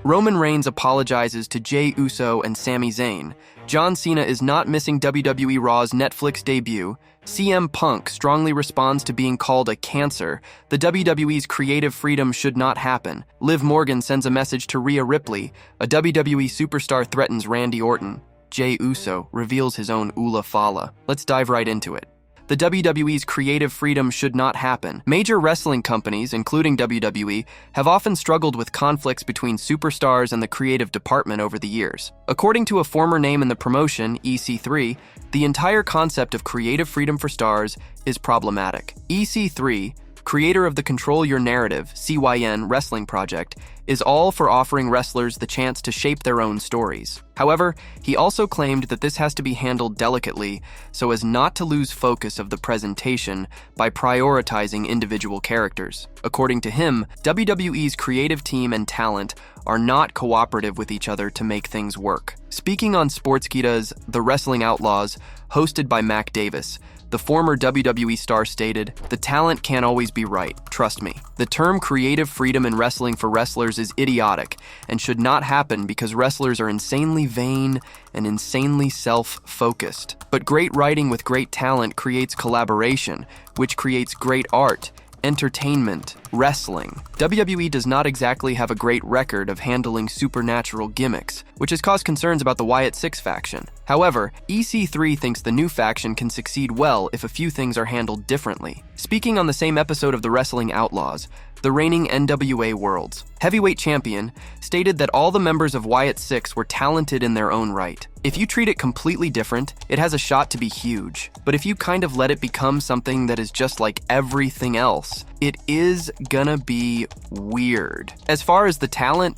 Roman Reigns apologizes to Jey Uso and Sami Zayn. John Cena is not missing WWE Raw's Netflix debut. CM Punk strongly responds to being called a cancer. The WWE's creative freedom should not happen. Liv Morgan sends a message to Rhea Ripley. A WWE superstar threatens Randy Orton. Jey Uso reveals his own Ula Fala. Let's dive right into it. The WWE's creative freedom should not happen. Major wrestling companies, including WWE, have often struggled with conflicts between superstars and the creative department over the years. According to a former name in the promotion, EC3, the entire concept of creative freedom for stars is problematic. EC3, creator of the Control Your Narrative, CYN wrestling project, is all for offering wrestlers the chance to shape their own stories. However, he also claimed that this has to be handled delicately so as not to lose focus of the presentation by prioritizing individual characters. According to him, WWE's creative team and talent are not cooperative with each other to make things work. Speaking on Sportskeeda's The Wrestling Outlaws, hosted by Mac Davis, the former WWE star stated, "The talent can't always be right, trust me. The term creative freedom in wrestling for wrestlers is idiotic and should not happen because wrestlers are insanely vain and insanely self-focused. But great writing with great talent creates collaboration, which creates great art, entertainment, wrestling. WWE does not exactly have a great record of handling supernatural gimmicks, which has caused concerns about the Wyatt Six faction. However, EC3 thinks the new faction can succeed well if a few things are handled differently." Speaking on the same episode of The Wrestling Outlaws, the reigning NWA World's heavyweight champion stated that all the members of Wyatt Six were talented in their own right. "If you treat it completely different, it has a shot to be huge. But if you kind of let it become something that is just like everything else, it is gonna be weird." As far as the talent,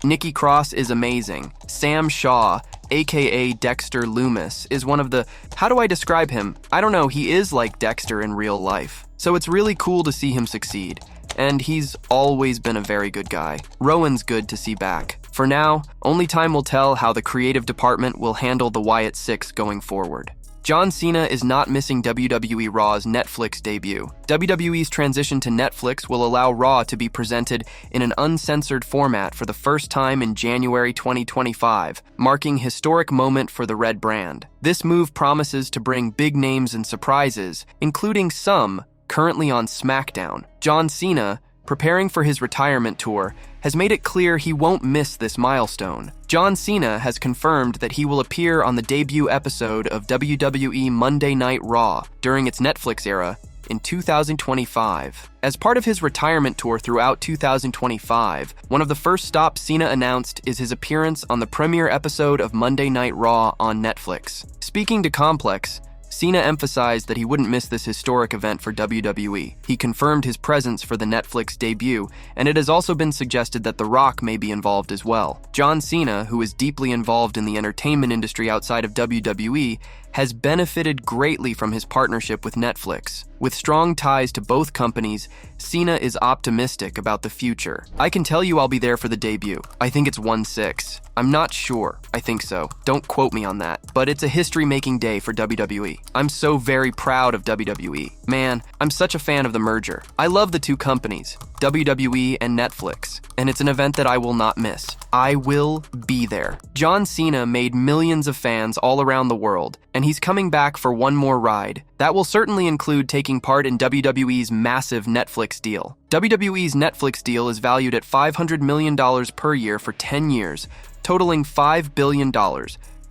Nikki Cross is amazing. Sam Shaw, aka Dexter Loomis, is one of the, how do I describe him? I don't know, he is like Dexter in real life. So it's really cool to see him succeed. And he's always been a very good guy. Rowan's good to see back. For now, only time will tell how the creative department will handle the Wyatt Six going forward. John Cena is not missing WWE Raw's Netflix debut. WWE's transition to Netflix will allow Raw to be presented in an uncensored format for the first time in January 2025, marking historic moment for the Red brand. This move promises to bring big names and surprises, including some currently on SmackDown. John Cena, preparing for his retirement tour, has made it clear he won't miss this milestone. John Cena has confirmed that he will appear on the debut episode of WWE Monday Night Raw during its Netflix era in 2025. As part of his retirement tour throughout 2025, one of the first stops Cena announced is his appearance on the premiere episode of Monday Night Raw on Netflix. Speaking to Complex, Cena emphasized that he wouldn't miss this historic event for WWE. He confirmed his presence for the Netflix debut, and it has also been suggested that The Rock may be involved as well. John Cena, who is deeply involved in the entertainment industry outside of WWE, has benefited greatly from his partnership with Netflix. With strong ties to both companies, Cena is optimistic about the future. "I can tell you I'll be there for the debut. I think it's 1/6. I'm not sure. I think so. Don't quote me on that. But it's a history-making day for WWE. I'm so very proud of WWE. Man, I'm such a fan of the merger. I love the two companies, WWE and Netflix, and it's an event that I will not miss. I will be there." John Cena made millions of fans all around the world, and he's coming back for one more ride. That will certainly include taking part in WWE's massive Netflix deal. WWE's Netflix deal is valued at $500 million per year for 10 years, totaling $5 billion,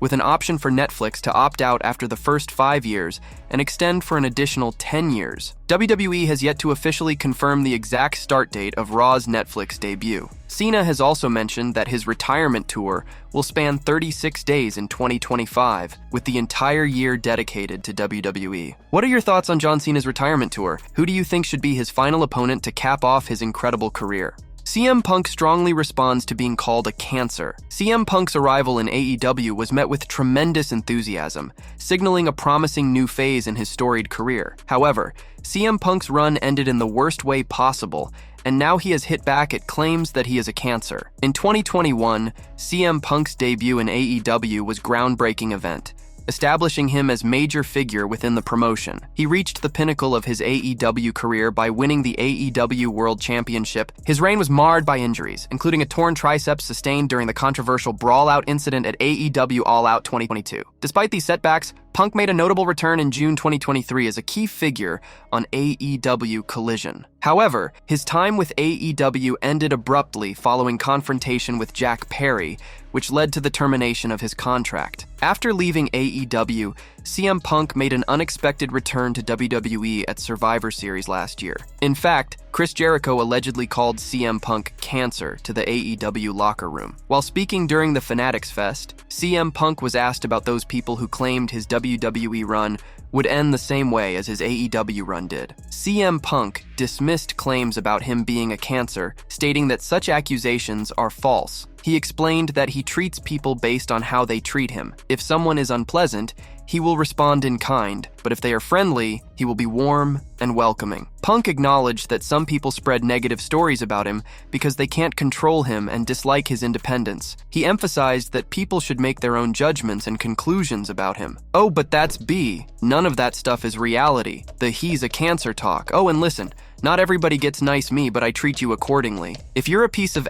with an option for Netflix to opt out after the first 5 years and extend for an additional 10 years. WWE has yet to officially confirm the exact start date of Raw's Netflix debut. Cena has also mentioned that his retirement tour will span 36 days in 2025, with the entire year dedicated to WWE. What are your thoughts on John Cena's retirement tour? Who do you think should be his final opponent to cap off his incredible career? CM Punk strongly responds to being called a cancer. CM Punk's arrival in AEW was met with tremendous enthusiasm, signaling a promising new phase in his storied career. However, CM Punk's run ended in the worst way possible, and now he has hit back at claims that he is a cancer. In 2021, CM Punk's debut in AEW was a groundbreaking event, establishing him as major figure within the promotion. He reached the pinnacle of his AEW career by winning the AEW World Championship. His reign was marred by injuries, including a torn triceps sustained during the controversial brawl-out incident at AEW All Out 2022. Despite these setbacks, Punk made a notable return in June 2023 as a key figure on AEW Collision. However, his time with AEW ended abruptly following confrontation with Jack Perry, which led to the termination of his contract. After leaving AEW, CM Punk made an unexpected return to WWE at Survivor Series last year. In fact, Chris Jericho allegedly called CM Punk cancer to the AEW locker room. While speaking during the Fanatics Fest, CM Punk was asked about those people who claimed his WWE run would end the same way as his AEW run did. CM Punk dismissed claims about him being a cancer, stating that such accusations are false. He explained that he treats people based on how they treat him. If someone is unpleasant, he will respond in kind, but if they are friendly, he will be warm and welcoming. Punk acknowledged that some people spread negative stories about him because they can't control him and dislike his independence. He emphasized that people should make their own judgments and conclusions about him. Oh, but that's B. None of that stuff is reality. The he's a cancer talk. Oh, and listen, not everybody gets nice me, but I treat you accordingly. If you're a piece of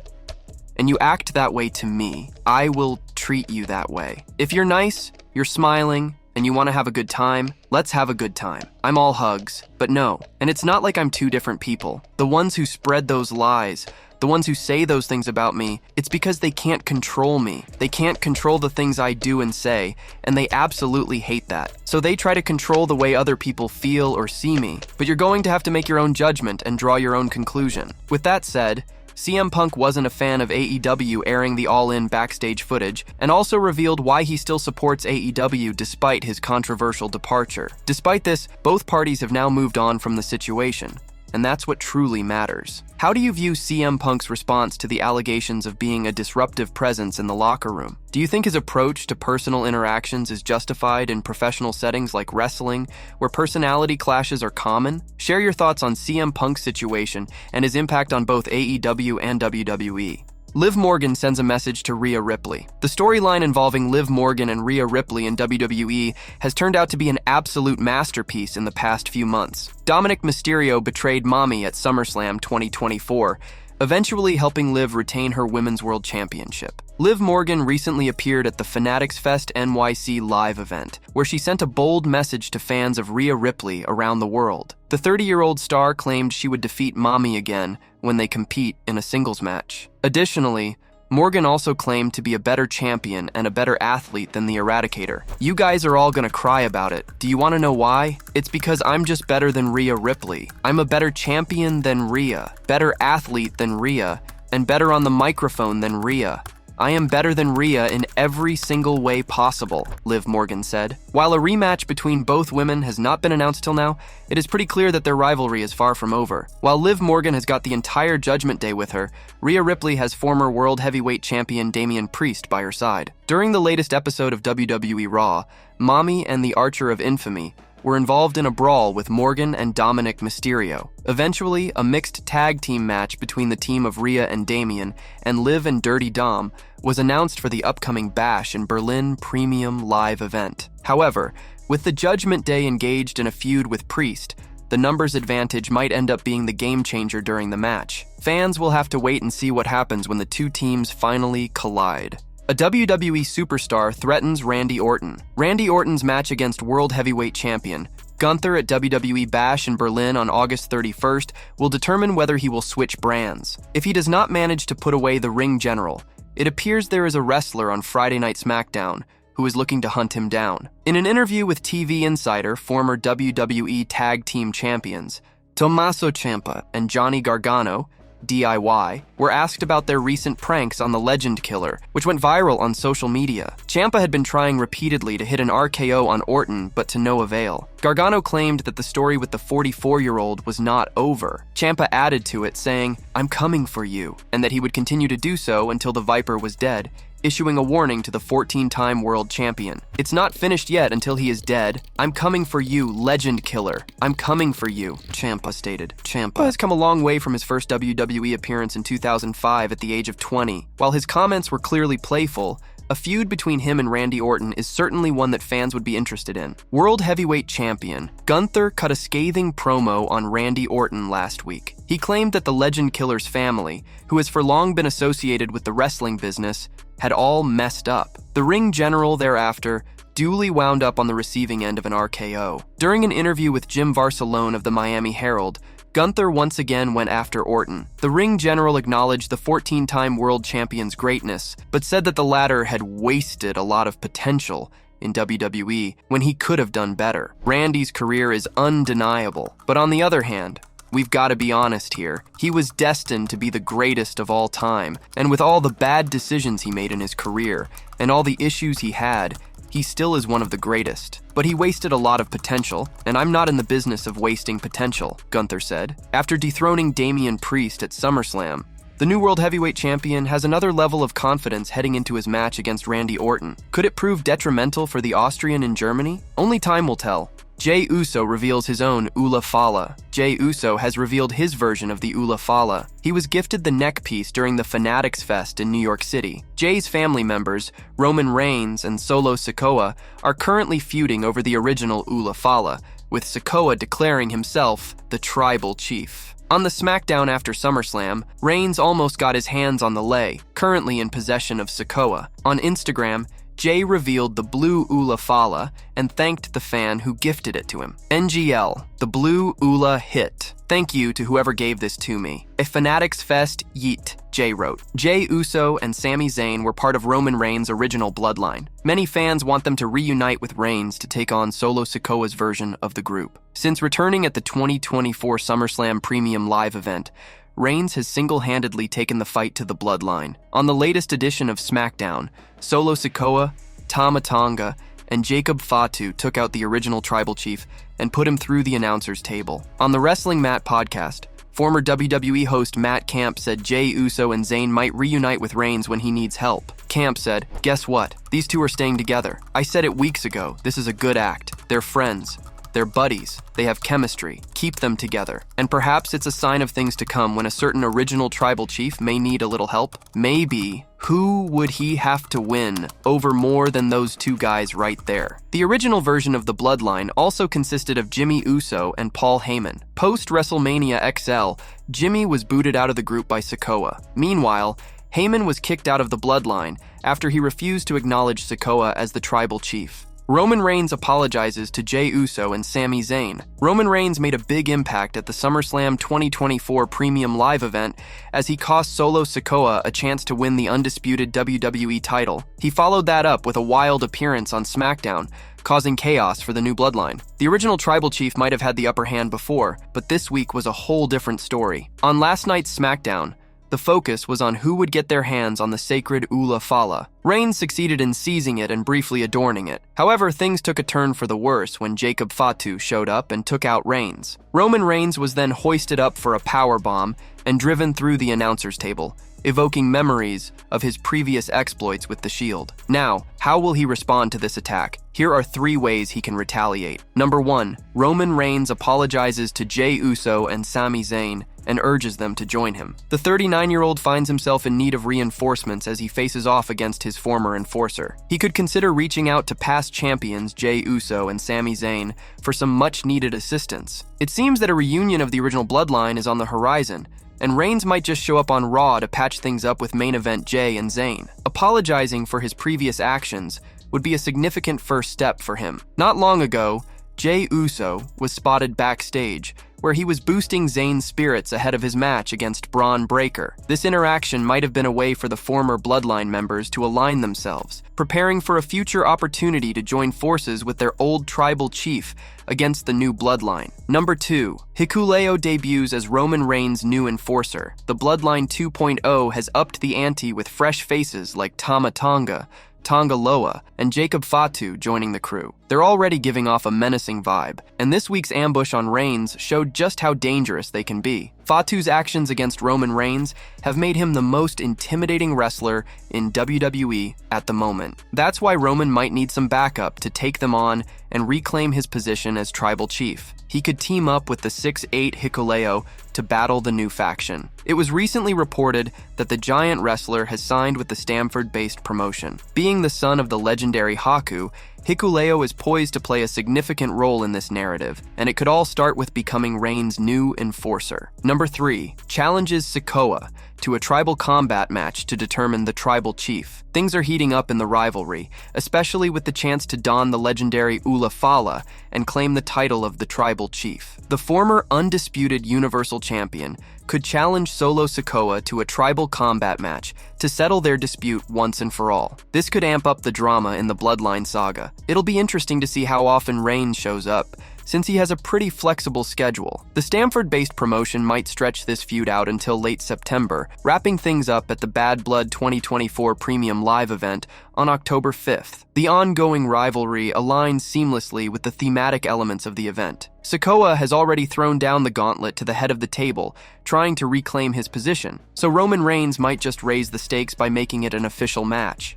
and you act that way to me, I will treat you that way. If you're nice, you're smiling, and you want to have a good time, let's have a good time. I'm all hugs, but no. And it's not like I'm two different people. The ones who spread those lies, the ones who say those things about me, it's because they can't control me. They can't control the things I do and say, and they absolutely hate that. So they try to control the way other people feel or see me. But you're going to have to make your own judgment and draw your own conclusion. With that said, CM Punk wasn't a fan of AEW airing the All In backstage footage, and also revealed why he still supports AEW despite his controversial departure. Despite this, both parties have now moved on from the situation, and that's what truly matters. How do you view CM Punk's response to the allegations of being a disruptive presence in the locker room? Do you think his approach to personal interactions is justified in professional settings like wrestling, where personality clashes are common? Share your thoughts on CM Punk's situation and his impact on both AEW and WWE. Liv Morgan sends a message to Rhea Ripley. The storyline involving Liv Morgan and Rhea Ripley in WWE has turned out to be an absolute masterpiece in the past few months. Dominic Mysterio betrayed Mommy at SummerSlam 2024, eventually helping Liv retain her Women's World Championship. Liv Morgan recently appeared at the Fanatics Fest NYC live event, where she sent a bold message to fans of Rhea Ripley around the world. The 30-year-old star claimed she would defeat Mommy again when they compete in a singles match. Additionally, Morgan also claimed to be a better champion and a better athlete than the Eradicator. You guys are all gonna cry about it. Do you wanna know why? It's because I'm just better than Rhea Ripley. I'm a better champion than Rhea, better athlete than Rhea, and better on the microphone than Rhea. I am better than Rhea in every single way possible, Liv Morgan said. While a rematch between both women has not been announced till now, it is pretty clear that their rivalry is far from over. While Liv Morgan has got the entire Judgment Day with her, Rhea Ripley has former World Heavyweight Champion Damian Priest by her side. During the latest episode of WWE Raw, Mommy and the Archer of Infamy were involved in a brawl with Morgan and Dominic Mysterio. Eventually, a mixed tag team match between the team of Rhea and Damian and Liv and Dirty Dom was announced for the upcoming Bash in Berlin Premium Live event. However, with the Judgment Day engaged in a feud with Priest, the numbers advantage might end up being the game changer during the match. Fans will have to wait and see what happens when the two teams finally collide. A WWE superstar threatens Randy Orton. Randy Orton's match against World Heavyweight Champion Gunther at WWE Bash in Berlin on August 31st will determine whether he will switch brands. If he does not manage to put away the Ring General, it appears there is a wrestler on Friday Night SmackDown who is looking to hunt him down. In an interview with TV Insider, former WWE Tag Team Champions Tommaso Ciampa and Johnny Gargano, DIY, were asked about their recent pranks on the Legend Killer, which went viral on social media. Ciampa had been trying repeatedly to hit an RKO on Orton, but to no avail. Gargano claimed that the story with the 44-year-old was not over. Ciampa added to it, saying, "I'm coming for you," and that he would continue to do so until the Viper was dead, issuing a warning to the 14-time world champion. "It's not finished yet until he is dead. I'm coming for you, Legend Killer. I'm coming for you," Ciampa stated. Ciampa has come a long way from his first WWE appearance in 2005 at the age of 20. While his comments were clearly playful, A feud between him and Randy Orton is certainly one that fans would be interested in. World Heavyweight Champion Gunther cut a scathing promo on Randy Orton last week. He claimed that the Legend Killer's family, who has for long been associated with the wrestling business, had all messed up. The ring general thereafter duly wound up on the receiving end of an RKO. During an interview with Jim Varsalone of the Miami Herald, Gunther once again went after Orton. The ring general acknowledged the 14-time world champion's greatness, but said that the latter had wasted a lot of potential in WWE when he could have done better. Randy's career is undeniable, but on the other hand, we've got to be honest here. He was destined to be the greatest of all time, and with all the bad decisions he made in his career and all the issues he had, he still is one of the greatest. But he wasted a lot of potential, and I'm not in the business of wasting potential, Gunther said. After dethroning Damian Priest at SummerSlam, the new World Heavyweight Champion has another level of confidence heading into his match against Randy Orton. Could it prove detrimental for the Austrian in Germany? Only time will tell. Jey Uso reveals his own Ula Fala. Jey Uso has revealed his version of the Ula Fala. He was gifted the neck piece during the Fanatics Fest in New York City. Jey's family members, Roman Reigns and Solo Sikoa, are currently feuding over the original Ula Fala, with Sikoa declaring himself the tribal chief. On the SmackDown after SummerSlam, Reigns almost got his hands on the lei, currently in possession of Sikoa. On Instagram, Jey revealed the blue Ula Fala and thanked the fan who gifted it to him. NGL, the blue Ula hit. Thank you to whoever gave this to me. A Fanatics Fest yeet, Jey wrote. Jey Uso and Sami Zayn were part of Roman Reigns' original Bloodline. Many fans want them to reunite with Reigns to take on Solo Sikoa's version of the group. Since returning at the 2024 SummerSlam Premium Live event, Reigns has single-handedly taken the fight to the Bloodline. On the latest edition of SmackDown, Solo Sikoa, Tama Tonga, and Jacob Fatu took out the original tribal chief and put him through the announcer's table. On the Wrestling Mat podcast, former WWE host Matt Camp said Jey Uso and Zayn might reunite with Reigns when he needs help. Camp said, "Guess what? These two are staying together. I said it weeks ago. This is a good act. They're friends. They're buddies. They have chemistry. Keep them together. And perhaps it's a sign of things to come when a certain original tribal chief may need a little help. Maybe. Who would he have to win over more than those two guys right there?" The original version of the Bloodline also consisted of Jimmy Uso and Paul Heyman. Post-WrestleMania XL, Jimmy was booted out of the group by Sikoa. Meanwhile, Heyman was kicked out of the Bloodline after he refused to acknowledge Sikoa as the tribal chief. Roman Reigns apologizes to Jey Uso and Sami Zayn. Roman Reigns made a big impact at the SummerSlam 2024 Premium Live event as he cost Solo Sikoa a chance to win the undisputed WWE title. He followed that up with a wild appearance on SmackDown, causing chaos for the new Bloodline. The original tribal chief might have had the upper hand before, but this week was a whole different story. On last night's SmackDown, the focus was on who would get their hands on the sacred Ula Fala. Reigns succeeded in seizing it and briefly adorning it. However, things took a turn for the worse when Jacob Fatu showed up and took out Reigns. Roman Reigns was then hoisted up for a powerbomb and driven through the announcer's table, evoking memories of his previous exploits with the Shield. Now, how will he respond to this attack? Here are 3 ways he can retaliate. Number 1, Roman Reigns apologizes to Jey Uso and Sami Zayn and urges them to join him. The 39-year-old finds himself in need of reinforcements as he faces off against his former enforcer. He could consider reaching out to past champions Jey Uso and Sami Zayn for some much-needed assistance. It seems that a reunion of the original Bloodline is on the horizon, and Reigns might just show up on Raw to patch things up with main event Jey and Zayn. Apologizing for his previous actions would be a significant first step for him. Not long ago, Jey Uso was spotted backstage, where he was boosting Zayn's spirits ahead of his match against Braun Breaker. This interaction might have been a way for the former Bloodline members to align themselves, preparing for a future opportunity to join forces with their old tribal chief against the new Bloodline. Number 2, Hikuleo debuts as Roman Reigns' new enforcer. The Bloodline 2.0 has upped the ante with fresh faces like Tama Tonga, Tonga Loa, and Jacob Fatu joining the crew. They're already giving off a menacing vibe, and this week's ambush on Reigns showed just how dangerous they can be. Fatu's actions against Roman Reigns have made him the most intimidating wrestler in WWE at the moment. That's why Roman might need some backup to take them on and reclaim his position as tribal chief. He could team up with the 6'8" Hikuleo to battle the new faction. It was recently reported that the giant wrestler has signed with the Stamford-based promotion. Being the son of the legendary Haku, Hikuleo is poised to play a significant role in this narrative, and it could all start with becoming Reigns' new enforcer. Number 3, challenges Sikoa to a tribal combat match to determine the tribal chief. Things are heating up in the rivalry, especially with the chance to don the legendary Ula Fala and claim the title of the tribal chief. The former undisputed Universal Champion could challenge Solo Sikoa to a tribal combat match to settle their dispute once and for all. This could amp up the drama in the Bloodline saga. It'll be interesting to see how often Reigns shows up, since he has a pretty flexible schedule. The Stamford-based promotion might stretch this feud out until late September, wrapping things up at the Bad Blood 2024 Premium Live event on October 5th. The ongoing rivalry aligns seamlessly with the thematic elements of the event. Sikoa has already thrown down the gauntlet to the head of the table, trying to reclaim his position, so Roman Reigns might just raise the stakes by making it an official match.